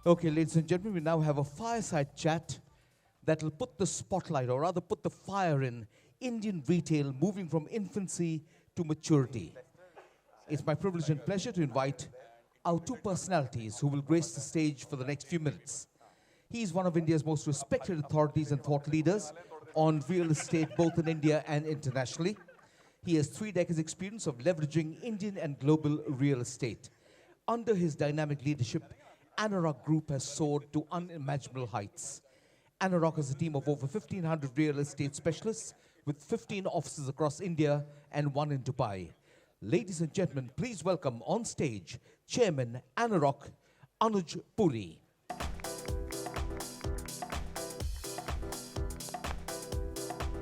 Okay, ladies and gentlemen, we now have a fireside chat that will put the spotlight, or rather put the fire in Indian retail moving from infancy to maturity. It's my privilege and pleasure to invite our two personalities who will grace the stage for the next few minutes. He is one of India's most respected authorities and thought leaders on real estate, both in India and internationally. He has 3 decades experience of leveraging Indian and global real estate. Under his dynamic leadership, Anurag Group has soared to unimaginable heights. Anurag has a team of over 1,500 real estate specialists with 15 offices across India and 1 in Dubai. Ladies and gentlemen, please welcome on stage Chairman Anurag Anuj Puri.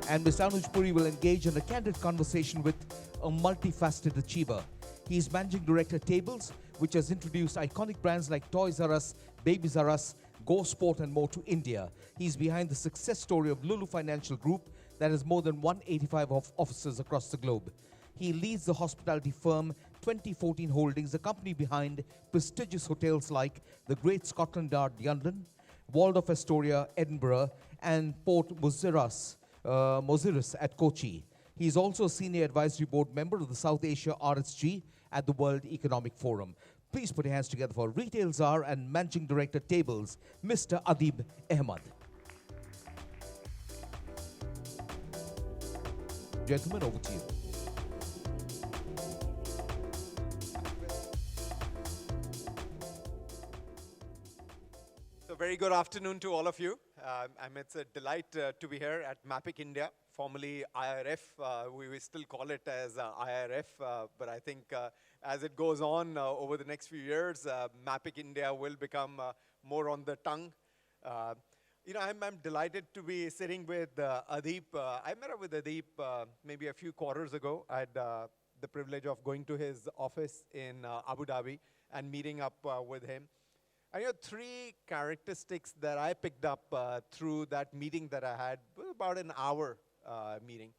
And Mr. Anuj Puri will engage in a candid conversation with a multifaceted achiever. He is Managing Director at Tabelz, which has introduced iconic brands like Toys R Us, Babies R Us, Go Sport and more to India. He's behind the success story of Lulu Financial Group that has more than 185 offices across the globe. He leads the hospitality firm 2014 Holdings, a company behind prestigious hotels like the Great Scotland Yard, London, Waldorf Astoria, Edinburgh, and Port Mosiris at Kochi. He is also a senior advisory board member of the South Asia RSG at the World Economic Forum. Please put your hands together for Retail Czar and Managing Director Tabelz, Mr. Adeeb Ahamed. Gentlemen, over to you. So very good afternoon to all of you. It's a delight to be here at Mapic India, formerly IRF. We still call it as IRF, but I think as it goes on over the next few years, Mapic India will become more on the tongue. I'm delighted to be sitting with Adeeb. I met up with Adeeb maybe a few quarters ago. I had the privilege of going to his office in Abu Dhabi and meeting up with him. And 3 characteristics that I picked up through that meeting that I had, about an hour meeting.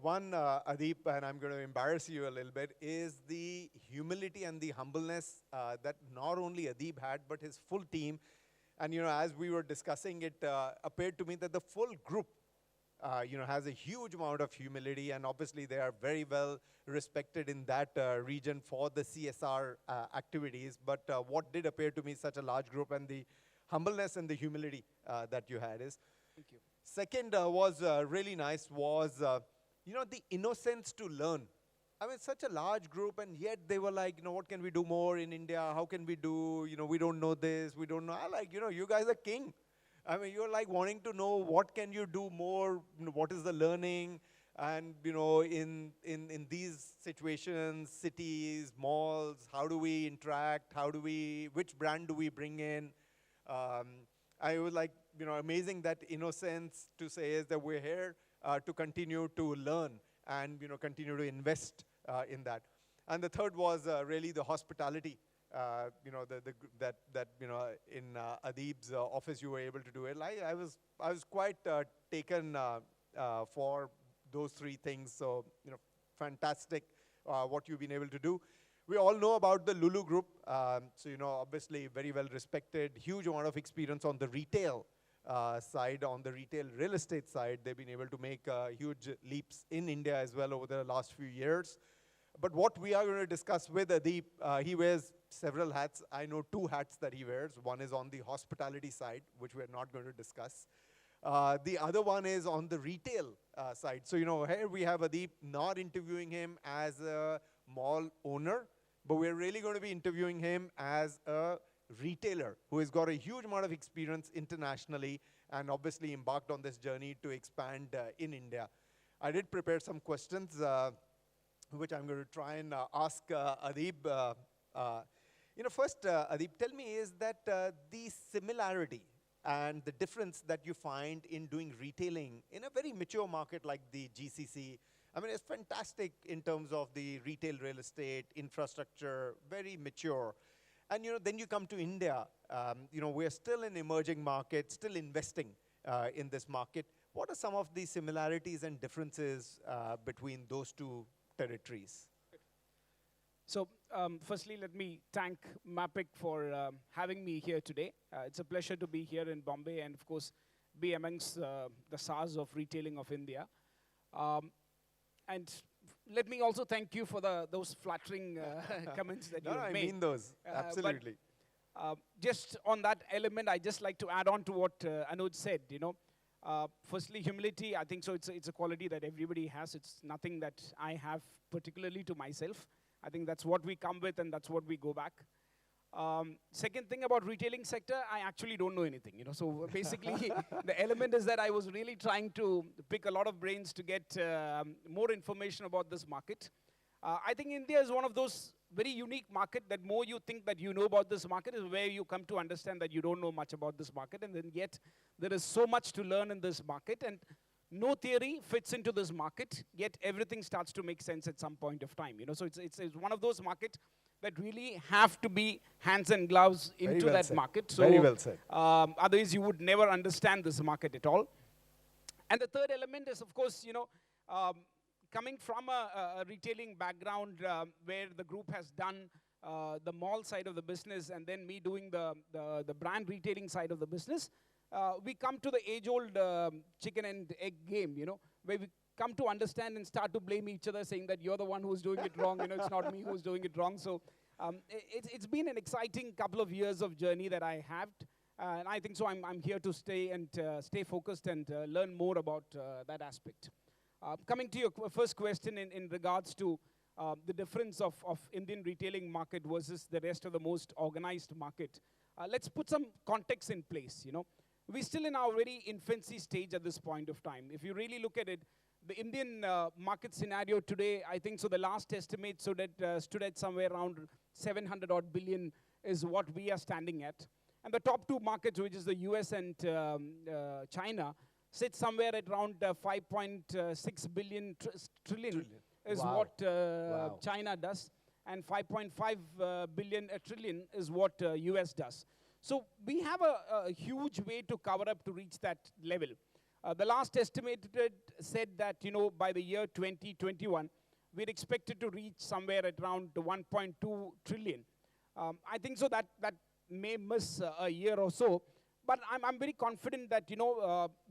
One, Adeeb, and I'm going to embarrass you a little bit, is the humility and the humbleness that not only Adeeb had, but his full team. And as we were discussing, it appeared to me that the full group has a huge amount of humility, and obviously they are very well respected in that region for the CSR activities. But what did appear to me such a large group, and the humbleness and the humility that you had is. Thank you. Second was really nice was, the innocence to learn. I mean, such a large group, and yet they were like, what can we do more in India? How can we do, we don't know this, we don't know. I like, you guys are king. I mean, you're like wanting to know what can you do more, what is the learning, and in these situations, cities, malls, how do we interact? Which brand do we bring in? I was like, amazing that innocence to say is that we're here to continue to learn and continue to invest in that. And the third was really the hospitality. In Adeeb's office you were able to do it. I was quite taken for those 3 things. So fantastic what you've been able to do. We all know about the Lulu Group. So obviously very well respected, huge amount of experience on the retail side, on the retail real estate side. They've been able to make huge leaps in India as well over the last few years. But what we are going to discuss with Adeeb, he wears several hats. I know 2 hats that he wears. One is on the hospitality side, which we're not going to discuss. The other one is on the retail side. So, here we have Adeeb, not interviewing him as a mall owner, but we're really going to be interviewing him as a retailer who has got a huge amount of experience internationally and obviously embarked on this journey to expand in India. I did prepare some questions, which I'm going to try and ask Adeeb. First, Adeeb, tell me, is that the similarity and the difference that you find in doing retailing in a very mature market like the GCC? I mean, it's fantastic in terms of the retail real estate, infrastructure, very mature. And then you come to India. We're still an emerging market, still investing in this market. What are some of the similarities and differences between those 2 territories? So, firstly, let me thank Mapic for having me here today. It's a pleasure to be here in Bombay and, of course, be amongst the stars of retailing of India. And let me also thank you for those flattering comments that you made. I mean those, absolutely. Just on that element, I just like to add on to what Anuj said. Firstly, humility. I think so. It's a quality that everybody has. It's nothing that I have particularly to myself. I think that's what we come with, and that's what we go back. Second thing about retailing sector, I actually don't know anything. So basically, the element is that I was really trying to pick a lot of brains to get more information about this market. I think India is one of those very unique market that more you think that you know about this market is where you come to understand that you don't know much about this market, and then yet there is so much to learn in this market, and no theory fits into this market, yet everything starts to make sense at some point of time. So it's one of those markets that really have to be hands and gloves into that market. So, very well said. Otherwise, you would never understand this market at all. And the third element is, of course, coming from a retailing background where the group has done the mall side of the business and then me doing the brand retailing side of the business, we come to the age-old chicken and egg game, where we come to understand and start to blame each other, saying that you're the one who's doing it wrong, it's not me who's doing it wrong. So it's been an exciting couple of years of journey that I have, and I think so I'm here to stay and stay focused and learn more about that aspect. Coming to your first question in regards to the difference of Indian retailing market versus the rest of the most organized market, let's put some context in place, We're still in our very infancy stage at this point of time. If you really look at it, the Indian market scenario today, I think so the last estimate stood at somewhere around 700 odd billion is what we are standing at. And the top two markets, which is the US and China, sit somewhere at around 5.6 billion trillion is what China does, and 5.5 billion trillion is what US does. So we have a huge way to cover up to reach that level. The last estimated said that, by the year 2021, we're expected to reach somewhere at around 1.2 trillion. I think so that may miss a year or so, but I'm very confident that,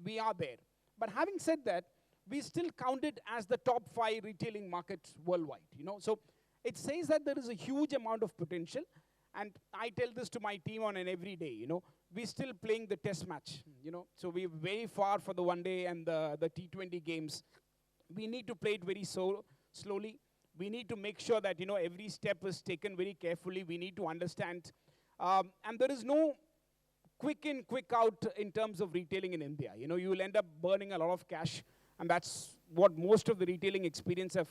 we are there. But having said that, we still count it as the top 5 retailing markets worldwide, So it says that there is a huge amount of potential. And I tell this to my team on an every day, we're still playing the test match, So we're very far for the one day and the T20 games. We need to play it very slowly. We need to make sure that, every step is taken very carefully. We need to understand. And there is no quick in, quick out in terms of retailing in India. You will end up burning a lot of cash. And that's what most of the retailing experience have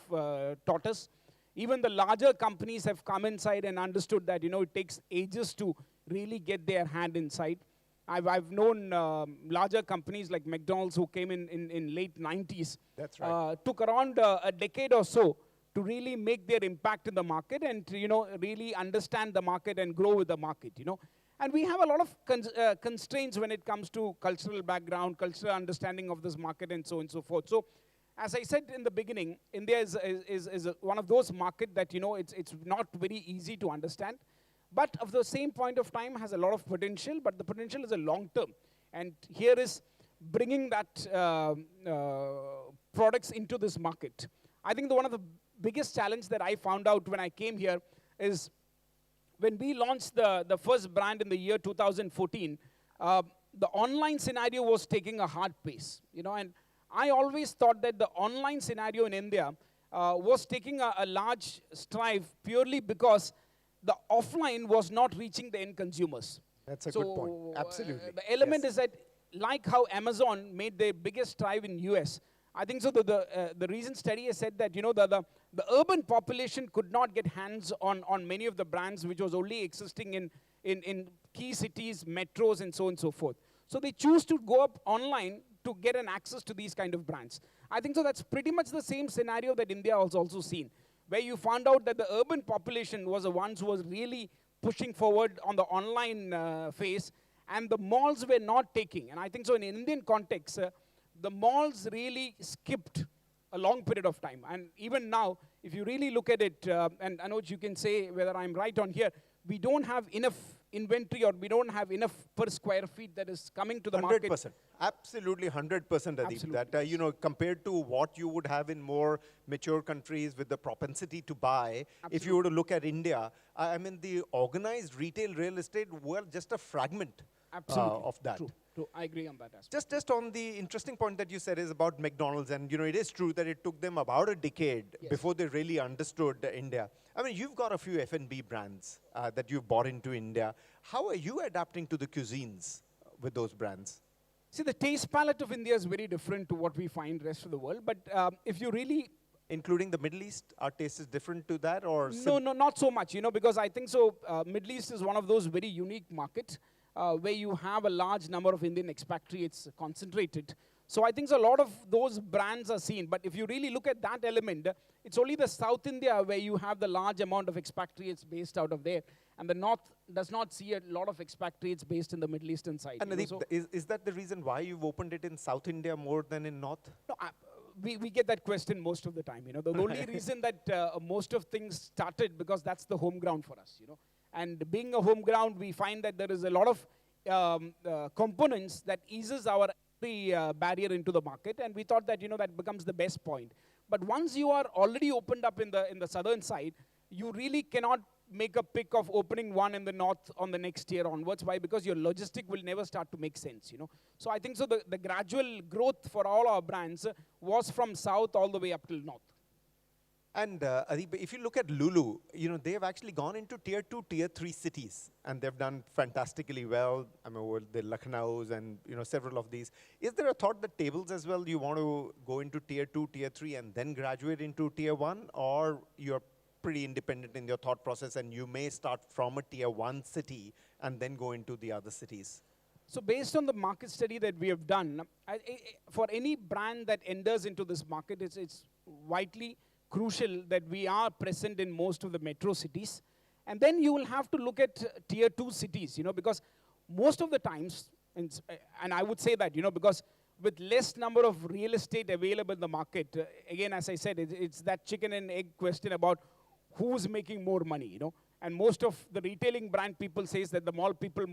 taught us. Even the larger companies have come inside and understood that, it takes ages to really get their hand inside. I've known larger companies like McDonald's who came in late 90s. That's right. Took around a decade or so to really make their impact in the market and, really understand the market and grow with the market, And we have a lot of constraints when it comes to cultural background, cultural understanding of this market, and so on and so forth. So, as I said in the beginning, India is one of those markets that, it's not very easy to understand. But of the same point of time has a lot of potential, but the potential is a long term. And here is bringing that products into this market. I think one of the biggest challenge that I found out when I came here is when we launched the first brand in the year 2014, the online scenario was taking a hard pace, and I always thought that the online scenario in India was taking a large stride purely because the offline was not reaching the end consumers. That's a good point. Absolutely. The element is that, like how Amazon made their biggest stride in US, I think so the recent study has said that, the urban population could not get hands on many of the brands which was only existing in key cities, metros, and so on and so forth. So they choose to go up online to get an access to these kind of brands. I think so that's pretty much the same scenario that India has also seen, where you found out that the urban population was the ones who was really pushing forward on the online phase, and the malls were not taking. And I think so in Indian context, the malls really skipped a long period of time. And even now, if you really look at it, and Anuj, you can say whether I'm right on here, we don't have enough inventory or we don't have enough per square feet that is coming to the market. 100%. Absolutely 100%, Adeeb. Absolutely. That, compared to what you would have in more mature countries with the propensity to buy, if you were to look at India, I mean, the organized retail real estate, well, just a fragment of that. True. I agree on that aspect. Just on the interesting point that you said is about McDonald's, and it is true that it took them about a decade before they really understood India. I mean, you've got a few F&B brands that you've bought into India. How are you adapting to the cuisines with those brands? See, the taste palette of India is very different to what we find rest of the world. But if you really... Including the Middle East, our taste is different to that? Or no, not so much, because I think so. Middle East is one of those very unique markets where you have a large number of Indian expatriates concentrated. So I think so a lot of those brands are seen. But if you really look at that element, it's only the South India where you have the large amount of expatriates based out of there. And the North does not see a lot of expatriates based in the Middle Eastern side. And Adeeb, is that the reason why you've opened it in South India more than in North? No, we get that question most of the time. The only reason that most of things started because that's the home ground for us. And being a home ground, we find that there is a lot of components that eases our barrier into the market, and we thought that that becomes the best point. But once you are already opened up in the southern side, you really cannot make a pick of opening one in the north on the next year onwards. Why? Because your logistic will never start to make sense. So I think so the gradual growth for all our brands was from south all the way up till north. And Adeeb, if you look at Lulu, they have actually gone into tier 2, tier 3 cities, and they've done fantastically well. I mean, the Lucknows and several of these. Is there a thought that Tabelz as well, you want to go into tier 2, tier 3, and then graduate into tier 1, or you're pretty independent in your thought process, and you may start from a tier 1 city and then go into the other cities? So based on the market study that we have done, for any brand that enters into this market, it's vitally crucial that we are present in most of the metro cities. And then you will have to look at tier 2 cities, because most of the times, and I would say that, because with less number of real estate available in the market, again, as I said, it's that chicken and egg question about who's making more money, And most of the retailing brand people says that the mall people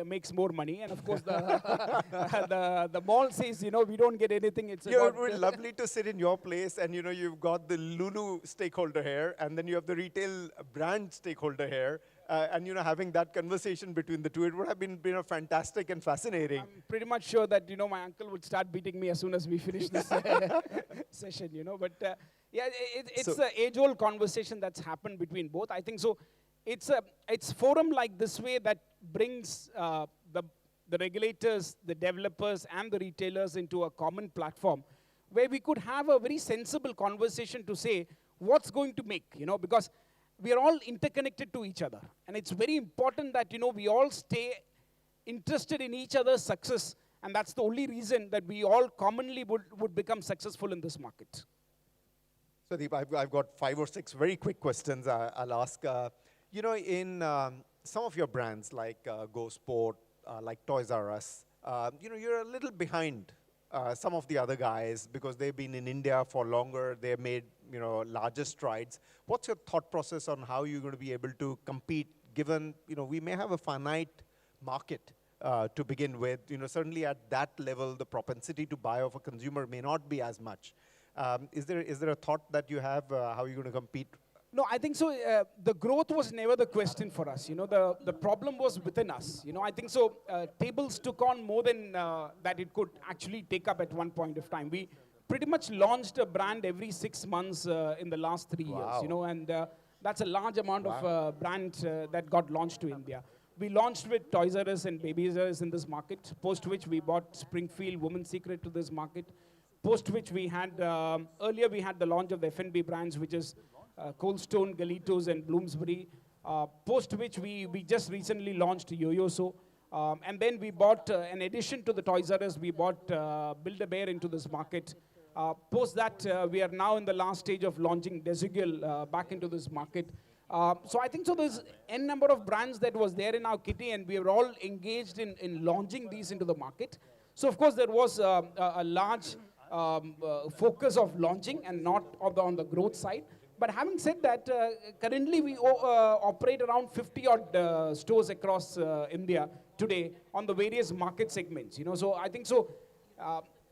makes more money, and of course the mall says we don't get anything. It's lovely to sit in your place, and you've got the Lulu stakeholder here, and then you have the retail brand stakeholder here, and having that conversation between the two, it would have been fantastic and fascinating. I'm pretty much sure that my uncle would start beating me as soon as we finish this session. But yeah, it's an age-old conversation that's happened between both. I think so. It's forum like this way that brings the regulators, the developers, and the retailers into a common platform where we could have a very sensible conversation to say what's going to make, because we are all interconnected to each other. And it's very important that, we all stay interested in each other's success, and that's the only reason that we all commonly would become successful in this market. So, Deep, I've got 5 or 6 very quick questions I'll ask. In some of your brands like Go Sport, like Toys R Us, you're a little behind some of the other guys because they've been in India for longer. They've made larger strides. What's your thought process on how you're going to be able to compete, given we may have a finite market to begin with? Certainly at that level, the propensity to buy of a consumer may not be as much. Is there a thought that you have how you're going to compete? No, I think so. The growth was never the question for us. The problem was within us. I think so. Tabelz took on more than that it could actually take up at one point of time. We pretty much launched a brand every 6 months in the last 3 years. And that's a large amount of brand that got launched to India. We launched with Toys R Us and Babies R Us in this market, post which we bought Springfield Women's Secret to this market, post which we had, earlier we had the launch of the F&B brands, which is Cold Stone, Galitos, and Bloomsbury, post which we just recently launched Yo-Yo-So. And then we bought, in addition to the Toys R Us, we bought Build-A-Bear into this market. Post that, we are now in the last stage of launching Desigual back into this market. So I think so there's n number of brands that was there in our kitty, and we were all engaged in launching these into the market. So of course there was a large focus of launching and not on the growth side. But having said that, currently we operate around 50 odd stores across India today on the various market segments. So I think so.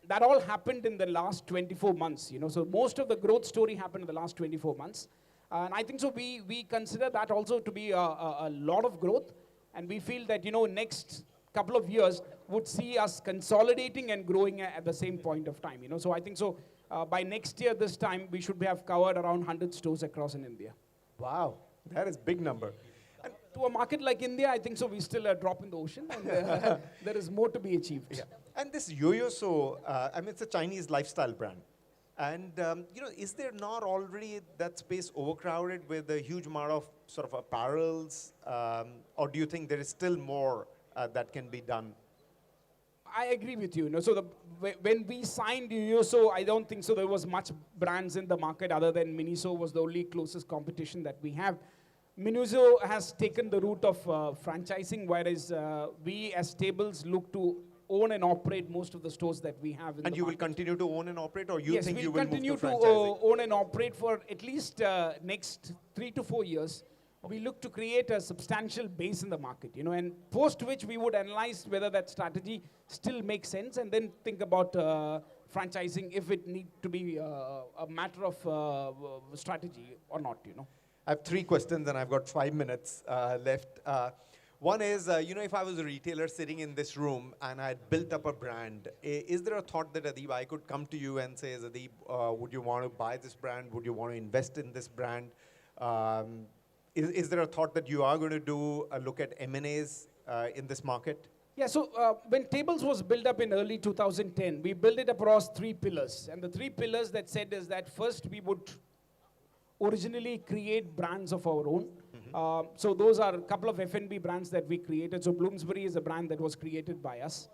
That all happened in the last 24 months. So most of the growth story happened in the last 24 months. And I think so. We consider that also to be a lot of growth, and we feel that next couple of years would see us consolidating and growing at the same point of time. So I think so. By next year, this time, we should have covered around 100 stores across in India. Wow, that is big number. And to a market like India, I think so we still a drop in the ocean, and there is more to be achieved. Yeah. And this yo-yo, it's a Chinese lifestyle brand. And, is there not already that space overcrowded with a huge amount of sort of apparels? Or do you think there is still more that can be done? I agree with you. So when we signed Yoyoso, I don't think so there was much brands in the market other than Miniso was the only closest competition that we have. Miniso has taken the route of franchising, whereas we as Tabelz look to own and operate most of the stores that we have. And you will continue to own and operate, or you think you will move to franchising? Yes, we'll continue to own and operate for at least next 3 to 4 years. We look to create a substantial base in the market, and post which we would analyze whether that strategy still makes sense, and then think about franchising if it need to be a matter of strategy or not, I have 3 questions and I've got 5 minutes left. One is, if I was a retailer sitting in this room and I had built up a brand, is there a thought that, Adeeb, I could come to you and say, Adeeb, would you want to buy this brand? Would you want to invest in this brand? Is there a thought that you are going to do a look at M&As in this market? Yeah, so when Tabelz was built up in early 2010, we built it across 3 pillars. And the 3 pillars that said is that first we would originally create brands of our own. So those are a couple of F&B brands that we created. So Bloomsbury is a brand that was created by us.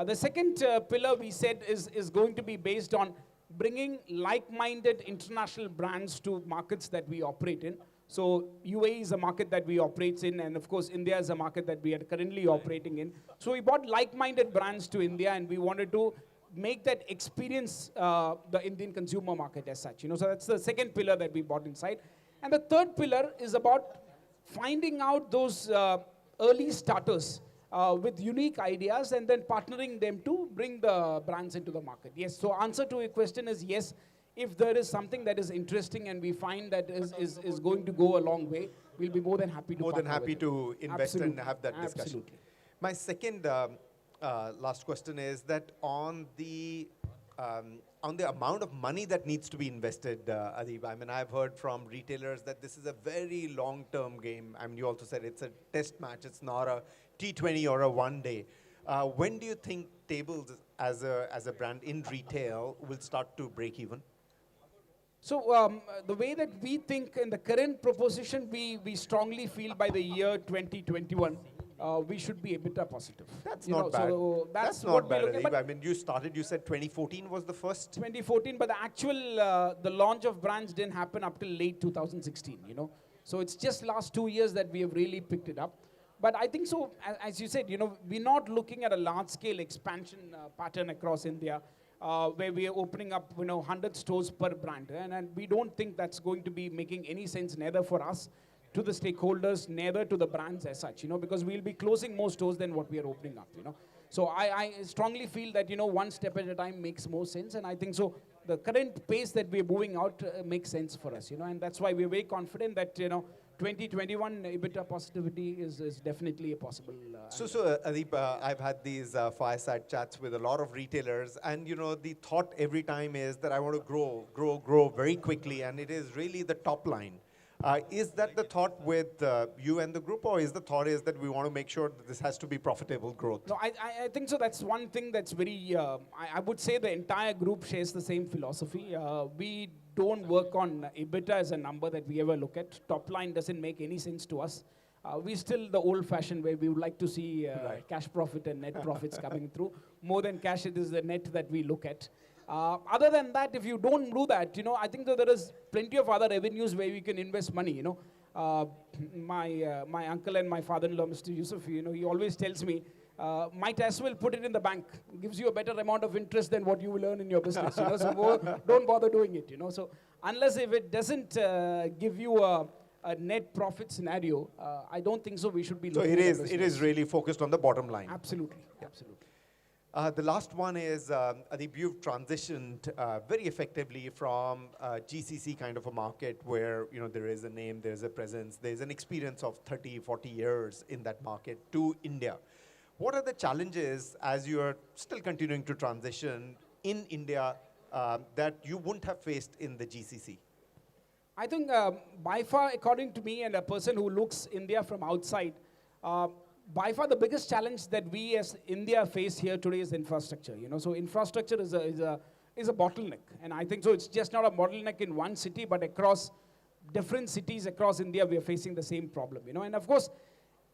The second pillar we said is going to be based on bringing like-minded international brands to markets that we operate in. So UAE is a market that we operate in, and of course India is a market that we are currently operating in. So we bought like-minded brands to India, and we wanted to make that experience the Indian consumer market as such. So that's the second pillar that we bought inside. And the third pillar is about finding out those early starters with unique ideas and then partnering them to bring the brands into the market. Yes, so answer to your question is yes. If there is something that is interesting and we find that is going to go a long way, we'll be more than happy to invest and have that discussion. Absolutely. My second last question is that on the amount of money that needs to be invested, Adeeb, I've heard from retailers that this is a very long-term game. You also said it's a test match. It's not a T20 or a one-day. When do you think Tabelz as a brand in retail will start to break even? So the way that we think in the current proposition, we strongly feel by the year 2021, we should be EBITDA positive. That's not bad. So that's not bad, Adeeb. You said 2014 was the first? 2014, but the actual, the launch of brands didn't happen up till late 2016, So it's just last 2 years that we have really picked it up. But I think so, as you said, we're not looking at a large-scale expansion pattern across India, where we are opening up, 100 stores per brand. And we don't think that's going to be making any sense, neither for us, to the stakeholders, neither to the brands as such, because we'll be closing more stores than what we are opening up, So I strongly feel that, one step at a time makes more sense. And I think so, the current pace that we're moving out makes sense for us, And that's why we're very confident that, 2021 EBITDA positivity is definitely a possible. So Adeeb, I've had these fireside chats with a lot of retailers, and the thought every time is that I want to grow very quickly, and it is really the top line. Is that the thought with you and the group, or is the thought is that we want to make sure that this has to be profitable growth? No, I think so. That's one thing that's very, I would say the entire group shares the same philosophy. We don't work on EBITDA as a number that we ever look at. Top line doesn't make any sense to us. We're still the old-fashioned way. We would like to see cash profit and net profits coming through. More than cash, it is the net that we look at. Other than that, if you don't do that, I think that there is plenty of other revenues where we can invest money, My uncle and my father-in-law, Mr. Yusuf, he always tells me, might as well put it in the bank. It gives you a better amount of interest than what you will earn in your business, So don't bother doing it, So unless if it doesn't give you a net profit scenario, I don't think so we should be So looking it at is, that it business. is really focused on the bottom line. Absolutely, absolutely. The last one is, Adeeb, you've transitioned very effectively from GCC kind of a market where, you know, there is a name, there's a presence, there's an experience of 30, 40 years in that market to India. What are the challenges as you are still continuing to transition in India that you wouldn't have faced in the GCC? I think by far, according to me and a person who looks India from outside, by far the biggest challenge that we as India face here today is infrastructure. You know, so infrastructure is a bottleneck, and I think so. It's just not a bottleneck in one city, but across different cities across India, we are facing the same problem. You know, and of course,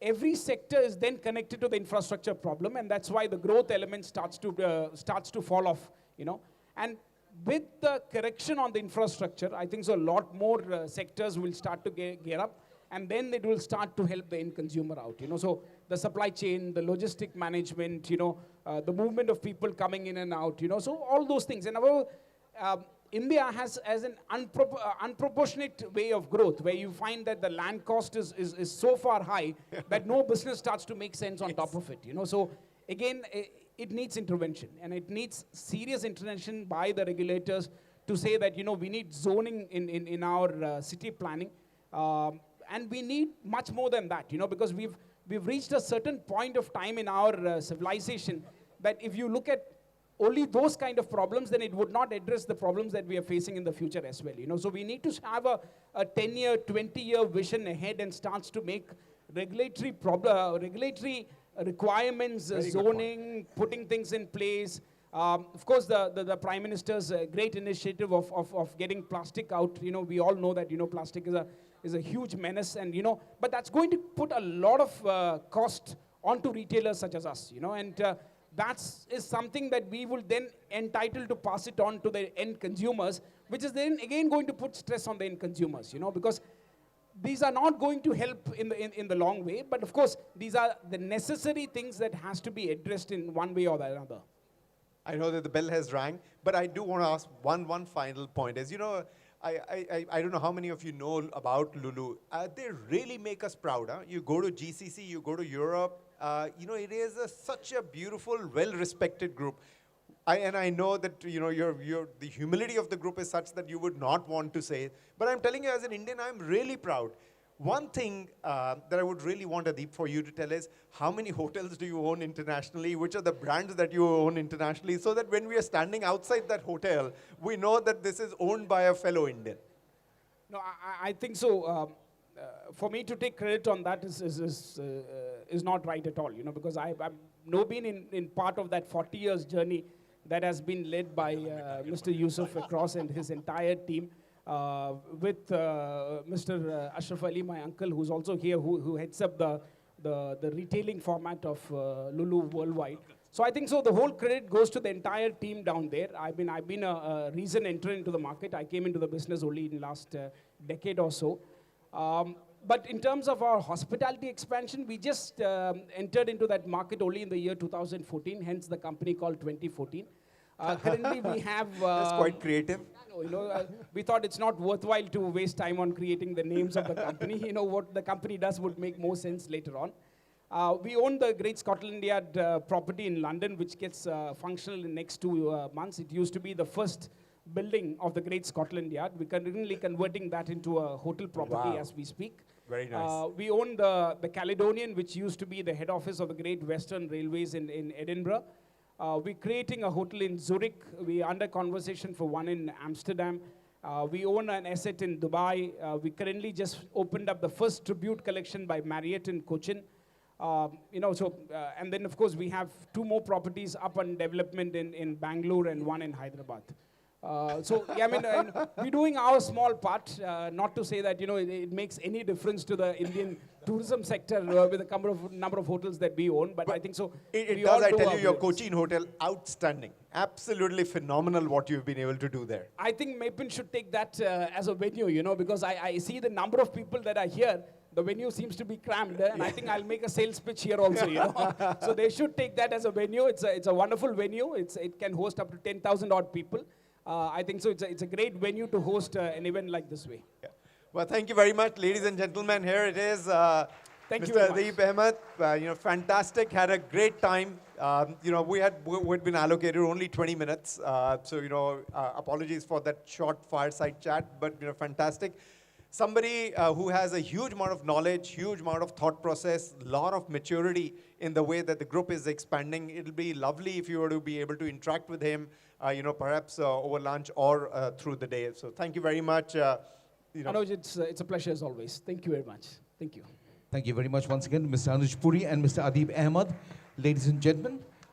every sector is then connected to the infrastructure problem, and that's why the growth element starts to fall off. You know, and with the correction on the infrastructure, I think so a lot more sectors will start to gear up, and then it will start to help the end consumer out. You know, so the supply chain, the logistic management, you know, the movement of people coming in and out. You know, so all those things. And our India has an unproportionate way of growth, where you find that the land cost is so far high that no business starts to make sense on top of it. You know, so again, it needs intervention, and it needs serious intervention by the regulators to say that, you know, we need zoning in our city planning, and we need much more than that, you know, because we've reached a certain point of time in our civilization that if you look at only those kind of problems, then it would not address the problems that we are facing in the future as well. You know, so we need to have a 10-year, 20-year vision ahead and starts to make regulatory requirements, zoning, putting things in place. Of course, the Prime Minister's great initiative of getting plastic out. You know, we all know that, you know, plastic is a huge menace, and, you know, but that's going to put a lot of cost onto retailers such as us, you know, and that is something that we will then entitled to pass it on to the end consumers, which is then again going to put stress on the end consumers, you know, because these are not going to help in the long way, but of course, these are the necessary things that has to be addressed in one way or the other. I know that the bell has rang, but I do want to ask one final point. As you know, I don't know how many of you know about Lulu. They really make us proud. Huh? You go to GCC, you go to Europe. You know, it is such a beautiful, well-respected group. And I know that, you know, the humility of the group is such that you would not want to say it. But I'm telling you, as an Indian, I'm really proud. One thing that I would really want, Adeeb, for you to tell is how many hotels do you own internationally? Which are the brands that you own internationally? So that when we are standing outside that hotel, we know that this is owned by a fellow Indian. No, I think so. For me to take credit on that is not right at all, you know, because I've been in part of that 40 years journey that has been led by Mr. Yusuf across and his entire team. With Mr. Ashraf Ali, my uncle, who's also here, who heads up the retailing format of Lulu worldwide. So I think so the whole credit goes to the entire team down there. I've been a recent entrant into the market. I came into the business only in the last decade or so. But in terms of our hospitality expansion, we just entered into that market only in the year 2014, hence the company called 2014. Currently, we have... That's quite creative. You know, we thought it's not worthwhile to waste time on creating the names of the company. You know, what the company does would make more sense later on. We own the Great Scotland Yard property in London, which gets functional in the next 2 months. It used to be the first building of the Great Scotland Yard. We're currently converting that into a hotel property as we speak. Very nice. We own the Caledonian, which used to be the head office of the Great Western Railways in Edinburgh. We're creating a hotel in Zurich. We're under conversation for one in Amsterdam. We own an asset in Dubai. We currently just opened up the first tribute collection by Marriott in Cochin. You know, so, and then of course we have 2 more properties up on development in Bangalore and one in Hyderabad. So, yeah, I mean, we're doing our small part, not to say that, you know, it makes any difference to the Indian tourism sector with the number of hotels that we own, but I think so. It does, I tell you, your Cochin hotel, outstanding. Absolutely phenomenal what you've been able to do there. I think Mapen should take that as a venue, you know, because I see the number of people that are here. The venue seems to be crammed, and I think I'll make a sales pitch here also, you know. So they should take that as a venue. It's a wonderful venue. It can host up to 10,000 odd people. I think so. It's a great venue to host an event like this way. Yeah. Well, thank you very much, ladies and gentlemen. Here it is, Thank you Mr. very Adeeb Ahamed. Fantastic. Had a great time. We'd been allocated only 20 minutes, so apologies for that short fireside chat, but fantastic. Somebody who has a huge amount of knowledge, huge amount of thought process, lot of maturity in the way that the group is expanding. It'll be lovely if you were to be able to interact with him, perhaps over lunch or through the day. So thank you very much. Anuj, it's a pleasure as always. Thank you very much. Thank you. Thank you very much once again, Mr. Anuj Puri and Mr. Adeeb Ahamed. Ladies and gentlemen,